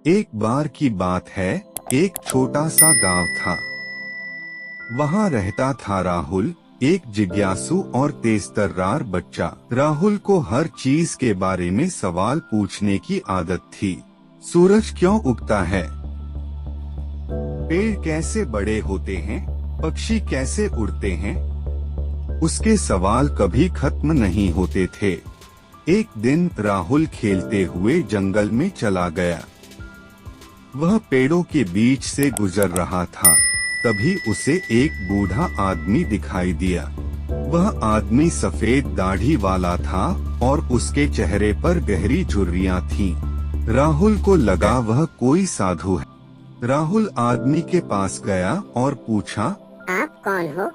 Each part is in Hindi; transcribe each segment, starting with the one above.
एक बार की बात है, एक छोटा सा गांव था। वहाँ रहता था राहुल, एक जिज्ञासु और तेजतर्रार बच्चा। राहुल को हर चीज के बारे में सवाल पूछने की आदत थी। सूरज क्यों उगता है? पेड़ कैसे बड़े होते हैं? पक्षी कैसे उड़ते हैं? उसके सवाल कभी खत्म नहीं होते थे। एक दिन राहुल खेलते हुए जंगल में चला गया। वह पेड़ों के बीच से गुजर रहा था। तभी उसे एक बूढ़ा आदमी दिखाई दिया। वह आदमी सफेद दाढ़ी वाला था और उसके चेहरे पर गहरी झुर्रियां थीं। राहुल को लगा वह कोई साधु है। राहुल आदमी के पास गया और पूछा, आप कौन हो?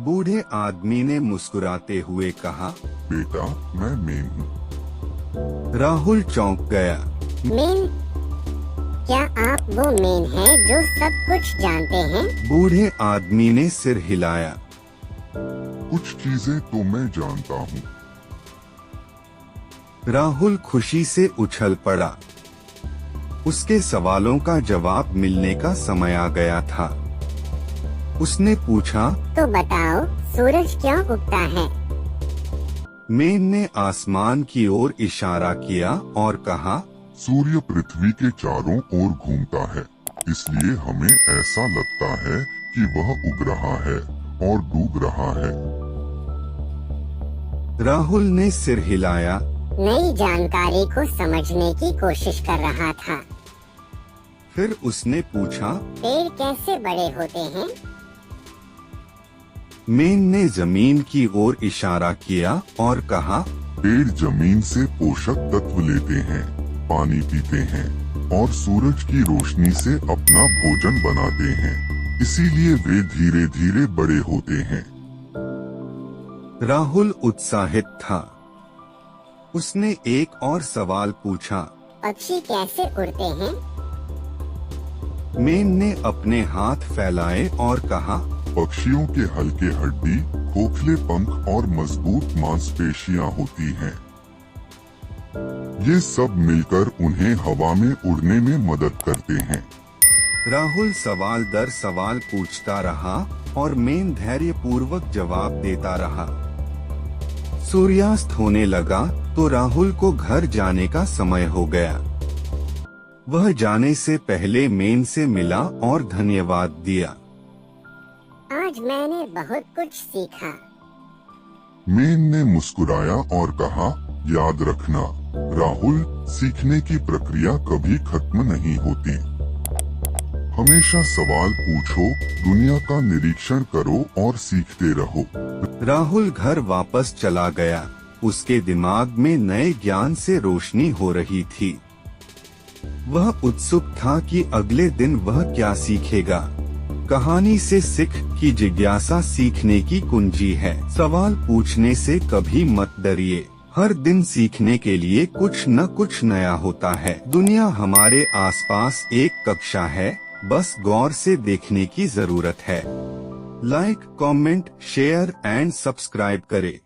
बूढ़े आदमी ने मुस्कुराते हुए कहा, बेटा, मैं मेन हूँ। राहुल चौंक गया। मेन? क्या आप वो मेन हैं जो सब कुछ जानते हैं? बूढ़े आदमी ने सिर हिलाया। कुछ चीजें तो मैं जानता हूँ। राहुल खुशी से उछल पड़ा। उसके सवालों का जवाब मिलने का समय आ गया था। उसने पूछा, तो बताओ, सूरज क्यों उगता है? मेन ने आसमान की ओर इशारा किया और कहा, सूर्य पृथ्वी के चारों ओर घूमता है, इसलिए हमें ऐसा लगता है कि वह उग रहा है और डूब रहा है। राहुल ने सिर हिलाया। नई जानकारी को समझने की कोशिश कर रहा था। फिर उसने पूछा, पेड़ कैसे बड़े होते हैं? मेन ने जमीन की ओर इशारा किया और कहा, पेड़ जमीन से पोषक तत्व लेते हैं, पानी पीते हैं और सूरज की रोशनी से अपना भोजन बनाते हैं, इसीलिए वे धीरे धीरे बड़े होते हैं। राहुल उत्साहित था। उसने एक और सवाल पूछा, पक्षी कैसे उड़ते हैं? मेन ने अपने हाथ फैलाए और कहा, पक्षियों के हल्के हड्डी, खोखले पंख और मजबूत मांसपेशियां होती हैं। ये सब मिलकर उन्हें हवा में उड़ने में मदद करते हैं। राहुल सवाल दर सवाल पूछता रहा और मेन धैर्यपूर्वक जवाब देता रहा। सूर्यास्त होने लगा तो राहुल को घर जाने का समय हो गया। वह जाने से पहले मेन से मिला और धन्यवाद दिया। आज मैंने बहुत कुछ सीखा। मेन ने मुस्कुराया और कहा, याद रखना राहुल, सीखने की प्रक्रिया कभी खत्म नहीं होती। हमेशा सवाल पूछो, दुनिया का निरीक्षण करो और सीखते रहो। राहुल घर वापस चला गया। उसके दिमाग में नए ज्ञान से रोशनी हो रही थी। वह उत्सुक था कि अगले दिन वह क्या सीखेगा। कहानी से सीख की जिज्ञासा सीखने की कुंजी है। सवाल पूछने से कभी मत डरिए। हर दिन सीखने के लिए कुछ न कुछ नया होता है। दुनिया हमारे आसपास एक कक्षा है, बस गौर से देखने की जरूरत है। Like, comment, share and subscribe करें।